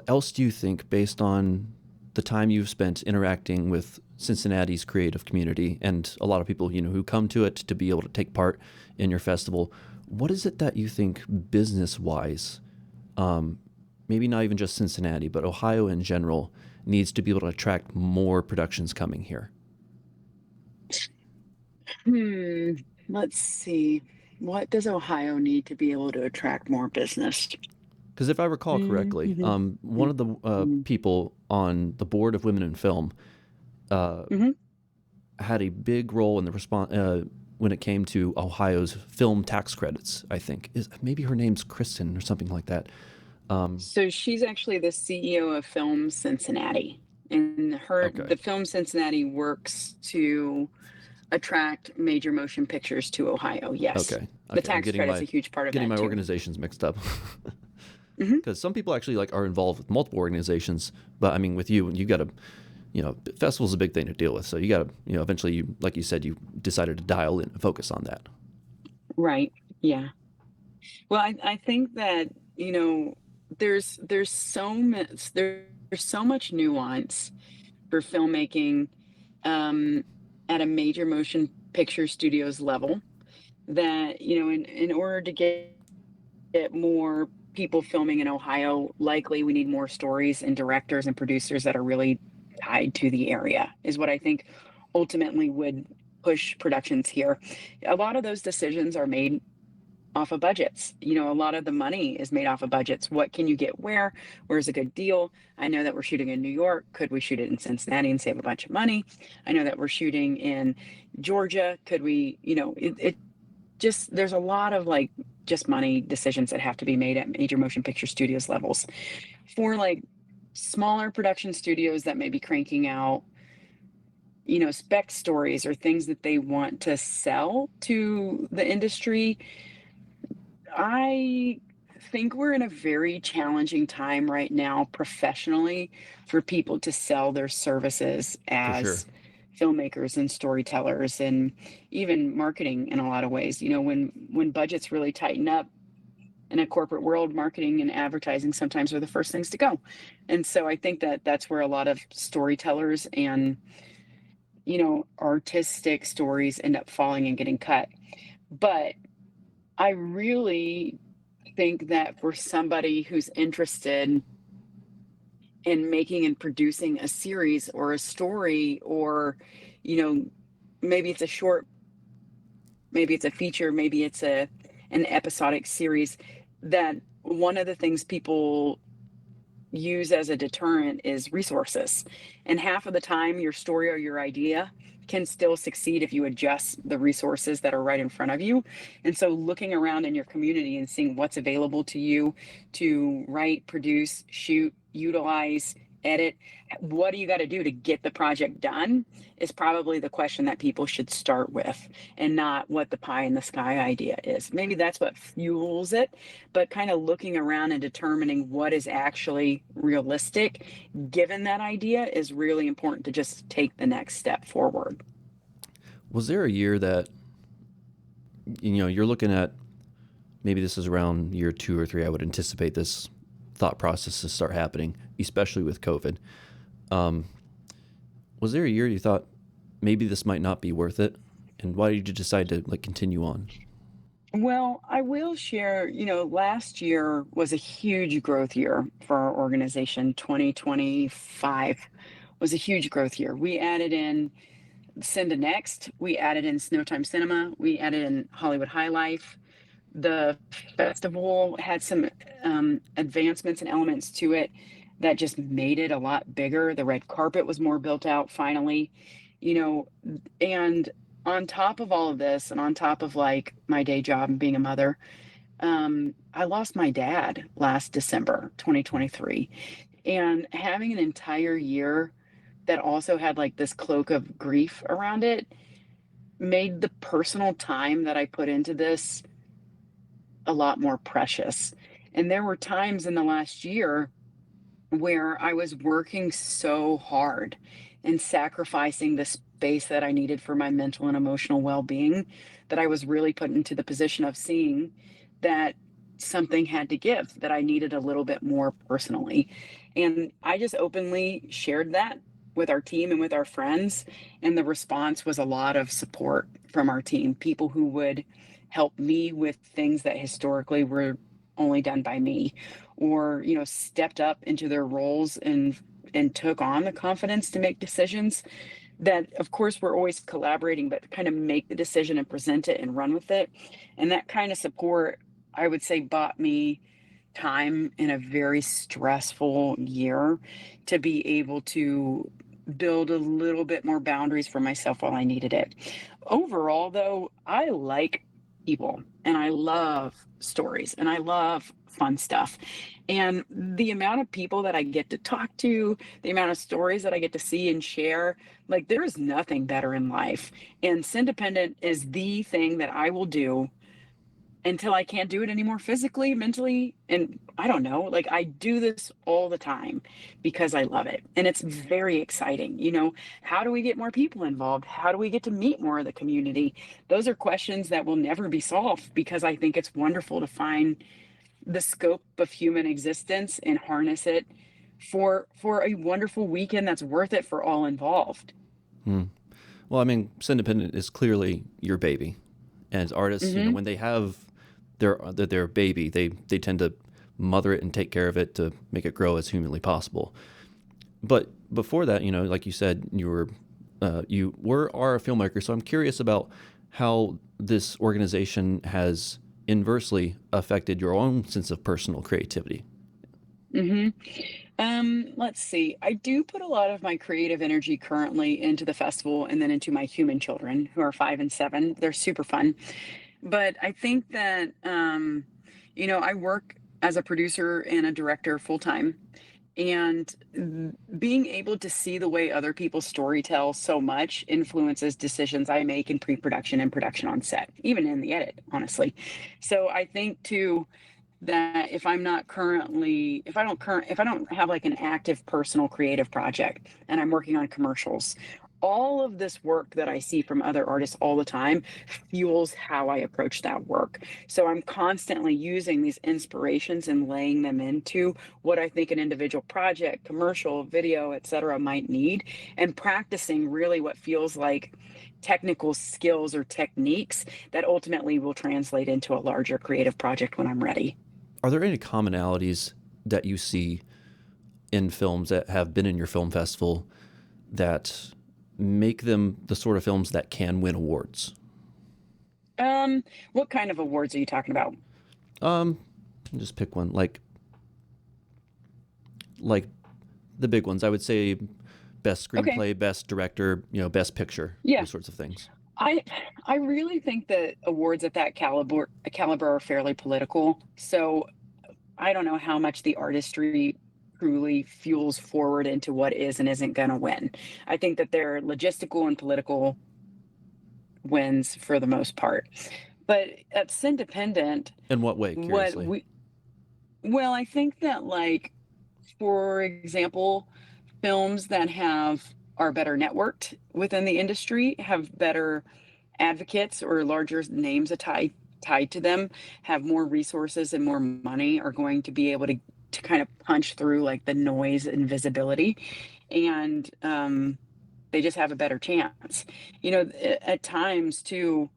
else do you think, based on the time you've spent interacting with Cincinnati's creative community and a lot of people, who come to it to be able to take part in your festival, what is it that you think business wise, maybe not even just Cincinnati, but Ohio in general, needs to be able to attract more productions coming here? Hmm, let's see. What does Ohio need to be able to attract more business? Because if I recall correctly, Mhm. one Mm, of the mm, people on the board of Women in Film uh, mhm. had a big role in the response when it came to Ohio's film tax credits. I think is maybe her name's Kristen or something like that. Um, So she's actually the CEO of Film Cincinnati, and okay, the Film Cincinnati works to attract major motion pictures to Ohio. Yes. okay, The okay. I'm tax credit's a huge part of getting that my too. organizations mixed up. Mhm. Because some people actually are involved with multiple organizations, but I mean with you got to festival's a big thing to deal with, so you got to eventually, you like you said, you decided to dial in and focus on that. Right. Yeah. Well, I think that, there's so much nuance for filmmaking um, at a major motion picture studios level that, in order to get more people filming in Ohio, likely we need more stories and directors and producers that are really tied to the area, is what I think ultimately would push productions here. A lot of those decisions are made off of budgets. A lot of the money is made off of budgets. What can you get where? Where's a good deal? I know that we're shooting in New York. Could we shoot it in Cincinnati and save a bunch of money? I know that we're shooting in Georgia. Could we, it just, there's a lot of like just money decisions that have to be made at major motion picture studios levels. For like smaller production studios that may be cranking out, spec stories or things that they want to sell to the industry, I think we're in a very challenging time right now professionally for people to sell their services For sure. as filmmakers and storytellers and even marketing in a lot of ways. When budgets really tighten up in a corporate world, marketing and advertising sometimes are the first things to go. And so I think that that's where a lot of storytellers and, artistic stories end up falling and getting cut. But I really think that for somebody who's interested in making and producing a series or a story, or, you know, maybe it's a short maybe it's a feature, maybe it's an episodic series, that one of the things people use as a deterrent is resources. And half of the time, your story or your idea can still succeed if you adjust the resources that are right in front of you. And so, looking around in your community and seeing what's available to you to write, produce, shoot, utilize, edit, what do you got to do to get the project done, is probably the question that people should start with, and not what the pie in the sky idea is. Maybe that's what fuels it, but kind of looking around and determining what is actually realistic given that idea is really important to just take the next step forward. Was there a year that, you're looking at, maybe this is around year 2 or 3, I would anticipate this thought process to start happening, especially with COVID. Was there a year you thought maybe this might not be worth it? And why did you decide to continue on? Well, I will share, last year was a huge growth year for our organization. 2025 was a huge growth year. We added in Cinda Next, we added in Snowtime Cinema, we added in Hollywood High Life. The festival had some advancements and elements to it that just made it a lot bigger. The red carpet was more built out finally, you know, and on top of all of this, and on top of like my day job and being a mother, I lost my dad last December 2023. And having an entire year that also had like this cloak of grief around it made the personal time that I put into this a lot more precious. And there were times in the last year where I was working so hard and sacrificing the space that I needed for my mental and emotional well being, that I was really put into the position of seeing that something had to give, that I needed a little bit more personally. And I just openly shared that with our team and with our friends. And the response was a lot of support from our team, people who would help me with things that historically were only done by me, or stepped up into their roles and took on the confidence to make decisions that, of course, we're always collaborating, but kind of make the decision and present it and run with it. And that kind of support, I would say, bought me time in a very stressful year to be able to build a little bit more boundaries for myself while I needed it. Overall, though, I like people and I love stories and I love fun stuff. And the amount of people that I get to talk to, the amount of stories that I get to see and share, like there is nothing better in life. And Cindependent is the thing that I will do until I can't do it anymore physically, mentally. And I don't know, like I do this all the time because I love it. And it's very exciting. How do we get more people involved? How do we get to meet more of the community? Those are questions that will never be solved, because I think it's wonderful to find the scope of human existence and harness it for a wonderful weekend that's worth it for all involved. Well, I mean, Cindependent is clearly your baby. And as artists, when they have their baby, they tend to mother it and take care of it to make it grow as humanly possible. But before that, like you said, you are a filmmaker. So I'm curious about how this organization has inversely affected your own sense of personal creativity. Let's see. I do put a lot of my creative energy currently into the festival and then into my human children, who are 5 and 7. They're super fun. But I think that, I work as a producer and a director full time. And being able to see the way other people storytell so much influences decisions I make in pre-production and production on set, even in the edit, honestly. So I think too that if I don't have like an active personal creative project and I'm working on commercials, all of this work that I see from other artists all the time fuels how I approach that work. So I'm constantly using these inspirations and laying them into what I think an individual project, commercial, video, etc. might need, and practicing really what feels like technical skills or techniques that ultimately will translate into a larger creative project when I'm ready. Are there any commonalities that you see in films that have been in your film festival that make them the sort of films that can win awards? What kind of awards are you talking about? Um, just pick one, like the big ones. I would say best Okay. screenplay, best director, best picture, Yeah. those sorts of things. I I really think that awards at that caliber are fairly political. So I don't know how much the artistry truly fuels forward into what is and isn't going to win. I think that they're logistical and political wins for the most part. But at Cindependent, In what way, what curiously? we well, I think that like for example, films that are better networked within the industry, have better advocates or larger names tied to them, have more resources and more money, are going to be able to kind of punch through like the noise and visibility, and they just have a better chance. At times too,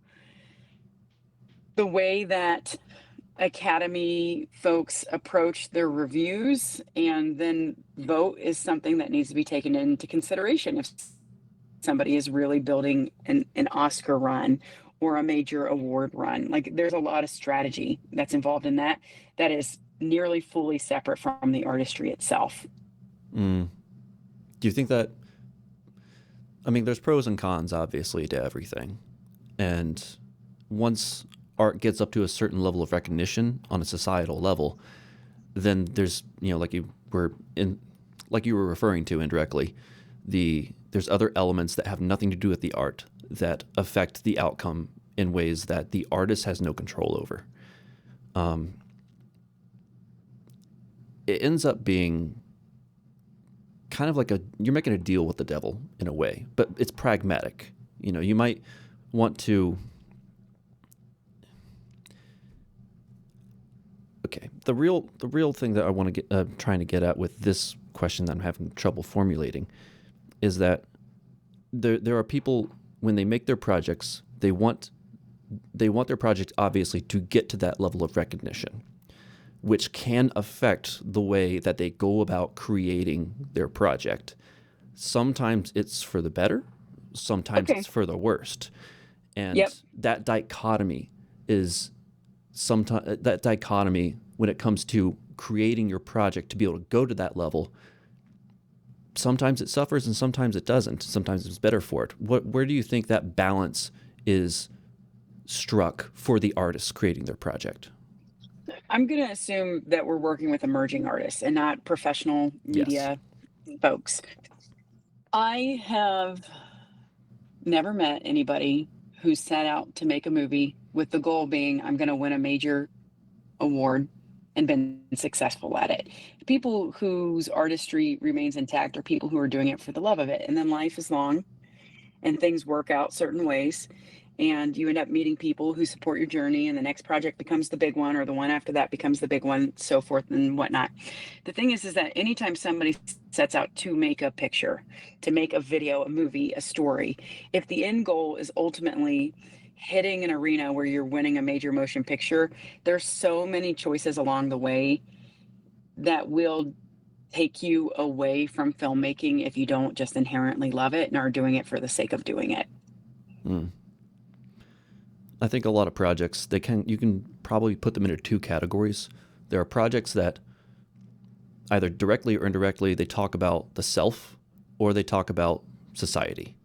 the way that Academy folks approach their reviews and then vote is something that needs to be taken into consideration if somebody is really building an Oscar run or a major award run. Like there's a lot of strategy that's involved in that is nearly fully separate from the artistry itself. Mm. Do you think that? I mean, there's pros and cons, obviously, to everything, and once art gets up to a certain level of recognition on a societal level, then there's like you were referring to indirectly, there's other elements that have nothing to do with the art that affect the outcome in ways that the artist has no control over. Um, it ends up being kind of like you're making a deal with the devil in a way, but it's pragmatic. You might want to. Okay, the real thing that I want to get trying to get at with this question that I'm having trouble formulating is that there are people, when they make their projects, they want their project obviously to get to that level of recognition, which can affect the way that they go about creating their project. Sometimes it's for the better, sometimes Okay. it's for the worst. And Yep. that dichotomy is sometimes that dichotomy when it comes to creating your project to be able to go to that level, sometimes it suffers and sometimes it doesn't. Sometimes it's better for it. Where do you think that balance is struck for the artists creating their project? I'm going to assume that we're working with emerging artists and not professional Yes. media folks. I have never met anybody who set out to make a movie with the goal being, I'm going to win a major award and been successful at it. People whose artistry remains intact are people who are doing it for the love of it. And then life is long and things work out certain ways. And you end up meeting people who support your journey, and the next project becomes the big one, or the one after that becomes the big one, so forth and whatnot. The thing is that anytime somebody sets out to make a picture, to make a video, a movie, a story, if the end goal is ultimately hitting an arena where you're winning a major motion picture, there's so many choices along the way that will take you away from filmmaking if you don't just inherently love it and are doing it for the sake of doing it. Mm. I think a lot of projects, you can probably put them into two categories. There are projects that either directly or indirectly they talk about the self or they talk about society.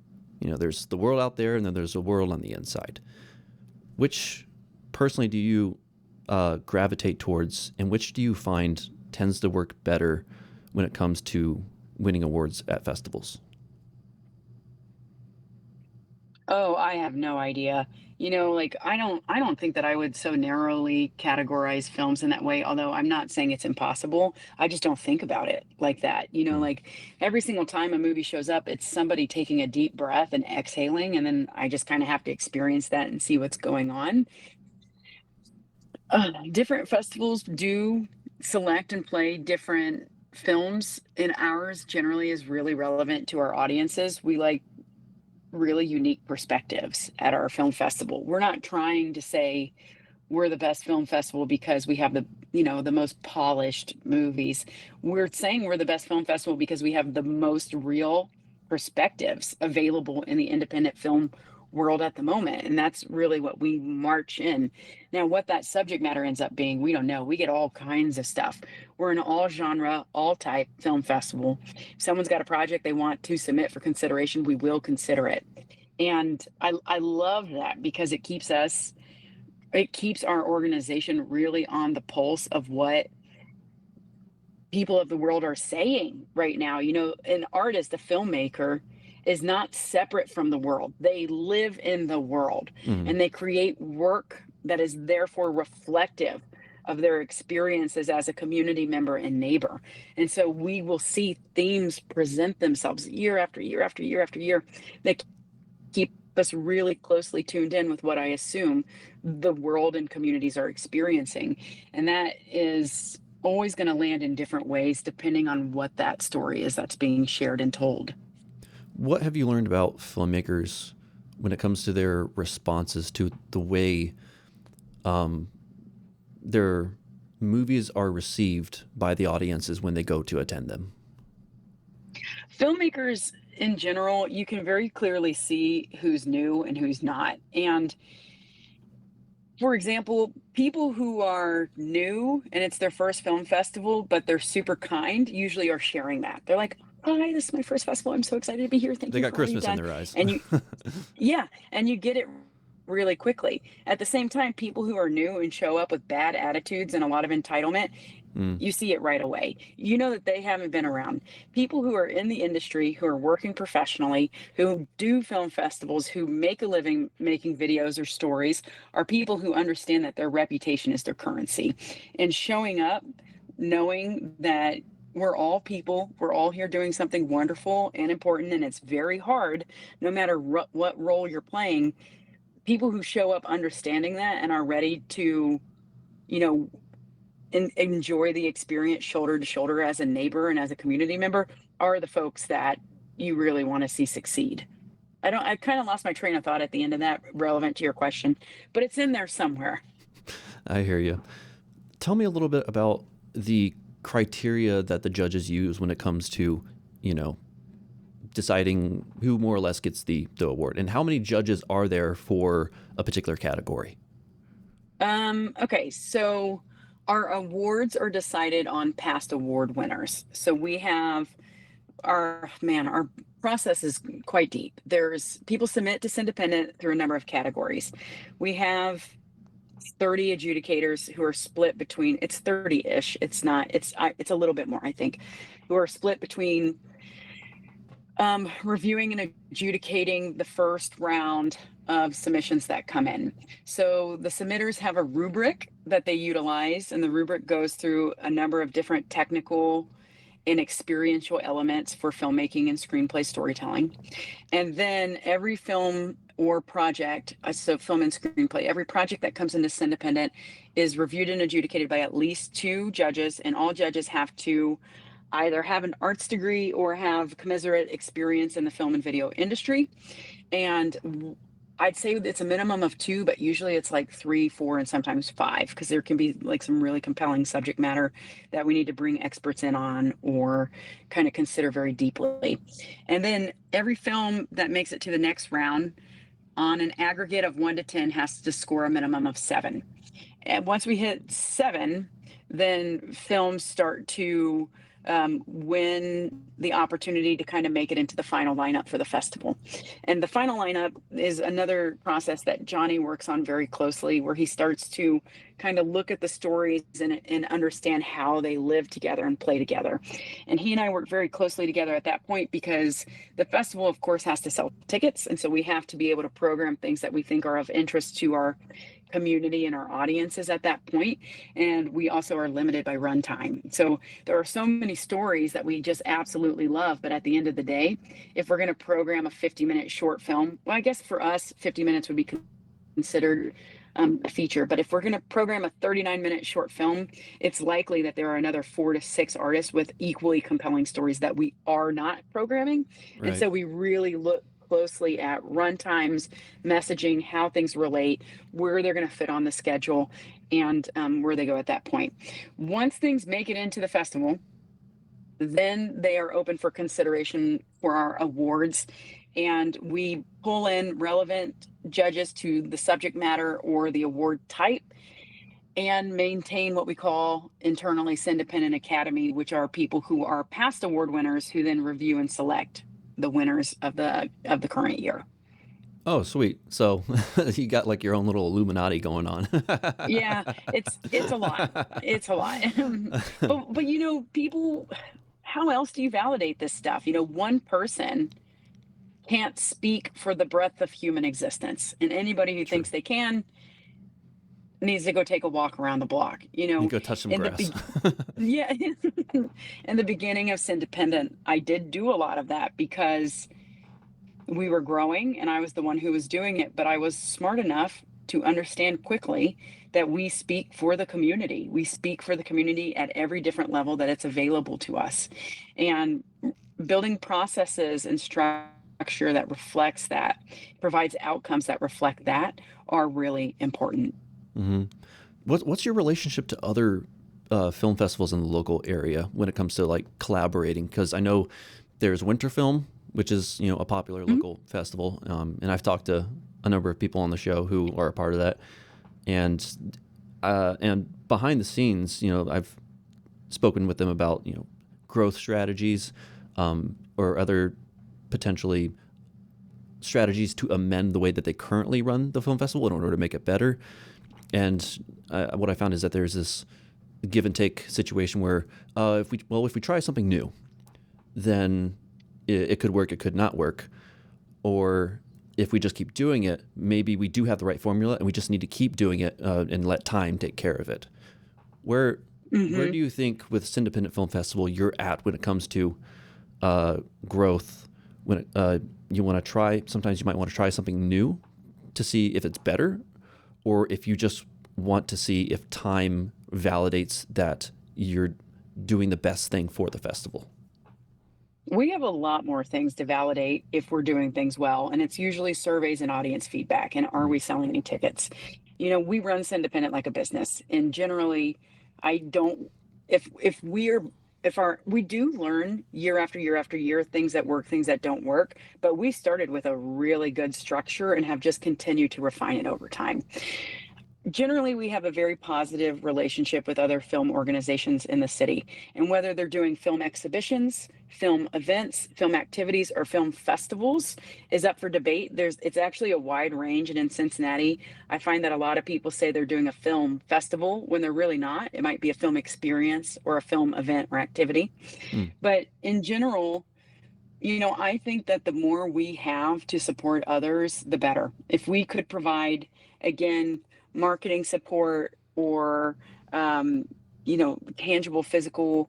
There's the world out there and then there's the world on the inside. Which personally do you gravitate towards, and which do you find tends to work better when it comes to winning awards at festivals? Oh, I have no idea. Like I don't think that I would so narrowly categorize films in that way, although I'm not saying it's impossible. I just don't think about it like that. Mm. Like every single time a movie shows up, it's somebody taking a deep breath and exhaling, and then I just kind of have to experience that and see what's going on. Different festivals do select and play different films, and ours generally is really relevant to our audiences. We like really unique perspectives at our film festival. We're not trying to say we're the best film festival because we have the most polished movies. We're saying we're the best film festival because we have the most real perspectives available in the independent film world at the moment. And that's really what we march in. Now, what that subject matter ends up being, we don't know. We get all kinds of stuff. We're an all genre, all type film festival. If someone's got a project they want to submit for consideration, we will consider it. And I love that because it keeps our organization really on the pulse of what people of the world are saying right now. An artist, a filmmaker, is not separate from the world. They live in the world Mhm. and they create work that is therefore reflective of their experiences as a community member and neighbor. And so we will see themes present themselves year after year after year after year that keep us really closely tuned in with what I assume the world and communities are experiencing. And that is always going to land in different ways depending on what that story is that's being shared and told. What have you learned about filmmakers when it comes to their responses to the way their movies are received by the audiences when they go to attend them? Filmmakers in general, you can very clearly see who's new and who's not. And for example, people who are new and it's their first film festival, but they're super kind, usually are sharing that. They're like, "Hi, this is my first festival. I'm so excited to be here. Thank They you got for all you've Christmas in done." their eyes. And yeah, and you get it really quickly. At the same time, people who are new and show up with bad attitudes and a lot of entitlement, Mm. you see it right away. You know that they haven't been around. People who are in the industry, who are working professionally, who do film festivals, who make a living making videos or stories, are people who understand that their reputation is their currency. And showing up, knowing that we're all people, we're all here doing something wonderful and important, and it's very hard, no matter what role you're playing. People who show up understanding that and are ready to, you know, enjoy the experience shoulder to shoulder as a neighbor and as a community member are the folks that you really want to see succeed. I kind of lost my train of thought at the end of that, relevant to your question, but it's in there somewhere. I hear you. Tell me a little bit about the criteria that the judges use when it comes to, deciding who more or less gets the award, and how many judges are there for a particular category? Okay, so our awards are decided on past award winners. So we have our process is quite deep. There's people submit to Cindependent through a number of categories. We have 30 adjudicators who are split between, it's 30-ish. It's not, it's a little bit more, I think, who are split between reviewing and adjudicating the first round of submissions that come in. So the submitters have a rubric that they utilize, and the rubric goes through a number of different technical and experiential elements for filmmaking and screenplay storytelling. And then every film or project, so film and screenplay, every project that comes into Cindependent is reviewed and adjudicated by at least 2 judges, and all judges have to either have an arts degree or have commensurate experience in the film and video industry. And I'd say it's a minimum of 2, but usually it's like 3, 4, and sometimes 5, because there can be like some really compelling subject matter that we need to bring experts in on or kind of consider very deeply. And then every film that makes it to the next round on an aggregate of 1 to 10 has to score a minimum of 7. And once we hit 7, then films start to win the opportunity to kind of make it into the final lineup for the festival. And the final lineup is another process that Johnny works on very closely, where he starts to kind of look at the stories and understand how they live together and play together. And he and I work very closely together at that point, because the festival, of course, has to sell tickets. And so we have to be able to program things that we think are of interest to our community and our audiences at that point. And we also are limited by runtime. So there are so many stories that we just absolutely love. But at the end of the day, if we're going to program a 50-minute short film, well, I guess for us, 50 minutes would be considered a feature. But if we're going to program a 39-minute short film, it's likely that there are another 4 to 6 artists with equally compelling stories that we are not programming. Right. And so we really look closely at run times, messaging, how things relate, where they're going to fit on the schedule, and where they go at that point. Once things make it into the festival, then they are open for consideration for our awards. and we pull in relevant judges to the subject matter or the award type, and maintain what we call internally Cindependent Academy, which are people who are past award winners who then review and select the winners of the current year. Oh, sweet. So you got like your own little Illuminati going on. Yeah, it's a lot. It's a lot. But people, how else do you validate this stuff? One person can't speak for the breadth of human existence, and anybody who True. thinks they can needs to go take a walk around the block. You go touch some In the grass. yeah, in the beginning of Cindependent, I did do a lot of that because we were growing and I was the one who was doing it, but I was smart enough to understand quickly that we speak for the community. We speak for the community at every different level that it's available to us. And building processes and structure that reflects that, provides outcomes that reflect that, are really important. Hmm. What's your relationship to other film festivals in the local area when it comes to like collaborating? Because I know there's Winter Film, which is a popular Mhm. local festival, and I've talked to a number of people on the show who are a part of that, and behind the scenes, I've spoken with them about growth strategies, or other potentially strategies to amend the way that they currently run the film festival in order to make it better. And what I found is that there's this give and take situation where if we try something new, then it could work, it could not work. Or if we just keep doing it, maybe we do have the right formula and we just need to keep doing it and let time take care of it. Where Mhm. do you think with Cindependent Film Festival you're at when it comes to growth? When you want to try, sometimes you might want to try something new to see if it's better, or if you just want to see if time validates that you're doing the best thing for the festival. We have a lot more things to validate if we're doing things well, and it's usually surveys and audience feedback. And are Mm. we selling any tickets? We run Independent like a business, and generally, I don't. If we're if our we do learn year after year after year things that work, things that don't work, but we started with a really good structure and have just continued to refine it over time. Generally, we have a very positive relationship with other film organizations in the city. And whether they're doing film exhibitions, film events, film activities, or film festivals is up for debate. It's actually a wide range. And in Cincinnati, I find that a lot of people say they're doing a film festival when they're really not. It might be a film experience or a film event or activity. Mm. But in general, I think that the more we have to support others, the better. If we could provide, again, marketing support or, tangible physical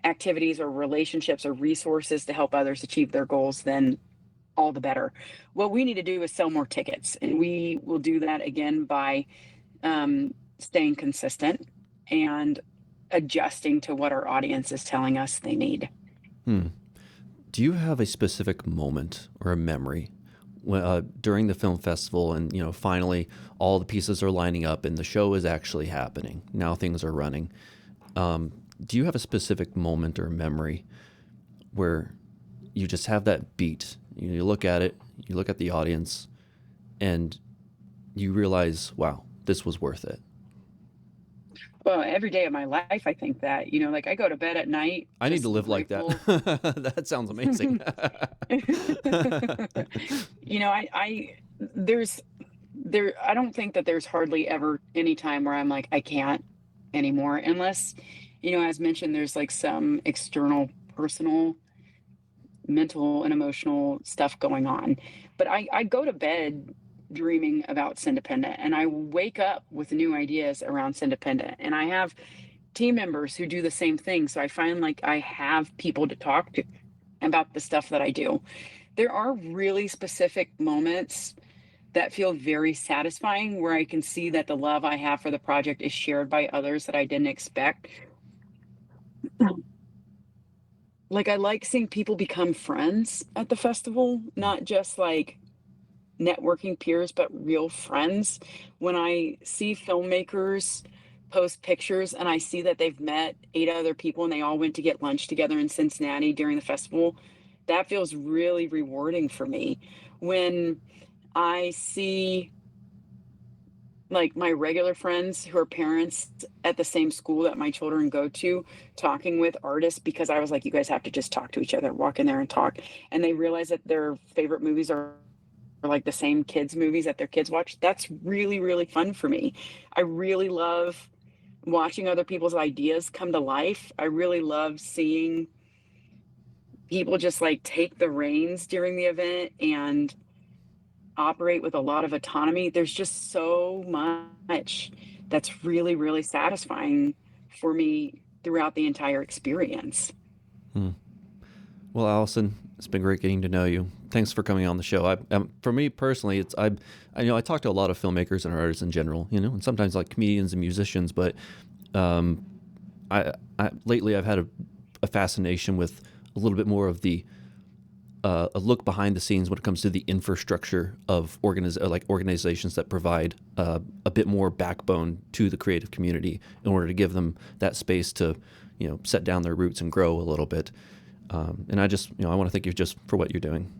activities or relationships or resources to help others achieve their goals, then all the better. What we need to do is sell more tickets. And we will do that again by staying consistent and adjusting to what our audience is telling us they need. Hmm. Do you have a specific moment or a memory during the film festival, and finally all the pieces are lining up and the show is actually happening? Now things are running. Do you have a specific moment or memory where you just have that beat? You look at it, you look at the audience, and you realize, wow, this was worth it. Well, every day of my life, I think that, like I go to bed at night I need to just live like that. grateful. That sounds amazing. I I don't think that there's hardly ever any time where I'm like, I can't anymore, unless, as mentioned, there's like some external personal, mental, and emotional stuff going on. But I go to bed dreaming about Independent, and I wake up with new ideas around Independent. And I have team members who do the same thing. So I find like I have people to talk to about the stuff that I do. There are really specific moments that feel very satisfying where I can see that the love I have for the project is shared by others that I didn't expect. Like I like seeing people become friends at the festival, not just like networking peers, but real friends. When I see filmmakers post pictures and I see that they've met 8 other people and they all went to get lunch together in Cincinnati during the festival, that feels really rewarding for me. When I see like my regular friends who are parents at the same school that my children go to talking with artists, because I was like, you guys have to just talk to each other, walk in there and talk. And they realize that their favorite movies are like the same kids' movies that their kids watch. That's really, really fun for me. I really love watching other people's ideas come to life. I really love seeing people just like take the reins during the event and operate with a lot of autonomy. There's just so much that's really, really satisfying for me throughout the entire experience. Hmm. Well, Allyson, it's been great getting to know you. Thanks for coming on the show. For me personally, I talk to a lot of filmmakers and artists in general, and sometimes like comedians and musicians. But I lately I've had a fascination with a little bit more of the a look behind the scenes when it comes to the infrastructure of organizations that provide a bit more backbone to the creative community in order to give them that space to, set down their roots and grow a little bit. And I just, I want to thank you just for what you're doing.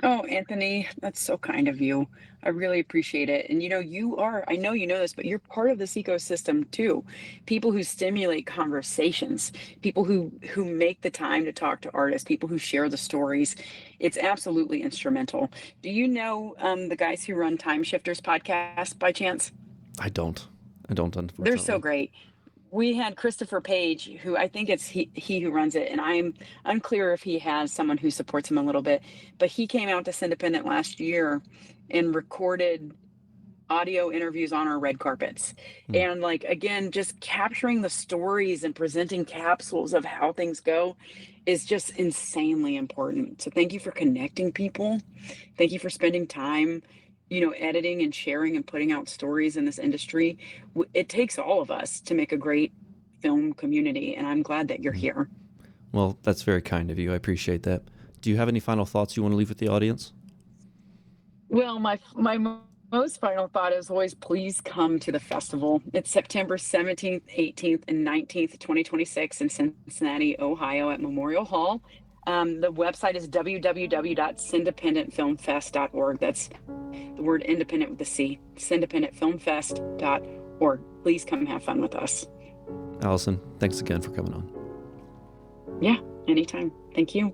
Oh, Anthony, that's so kind of you. I really appreciate it. And I know you know this, but you're part of this ecosystem too. People who stimulate conversations, people who make the time to talk to artists, people who share the stories. It's absolutely instrumental. Do you know the guys who run Time Shifters podcast by chance? I don't, unfortunately. They're so great. We had Christopher Page, who I think it's he who runs it, and I'm unclear if he has someone who supports him a little bit, but he came out to Cindependent last year and recorded audio interviews on our red carpets. And like, again, just capturing the stories and presenting capsules of how things go is just insanely important. So thank you for connecting people. Thank you for spending time, editing and sharing and putting out stories in this industry. It takes all of us to make a great film community, and I'm glad that you're here. Well, that's very kind of you. I appreciate that. Do you have any final thoughts you want to leave with the audience? Well, my most final thought is always, please come to the festival. It's September 17th, 18th, and 19th, 2026 in Cincinnati, Ohio at Memorial Hall. The website is www.cindependentfilmfest.org. That's the word independent with a C, cindependentfilmfest.org. Please come have fun with us. Allyson, thanks again for coming on. Yeah, anytime. Thank you.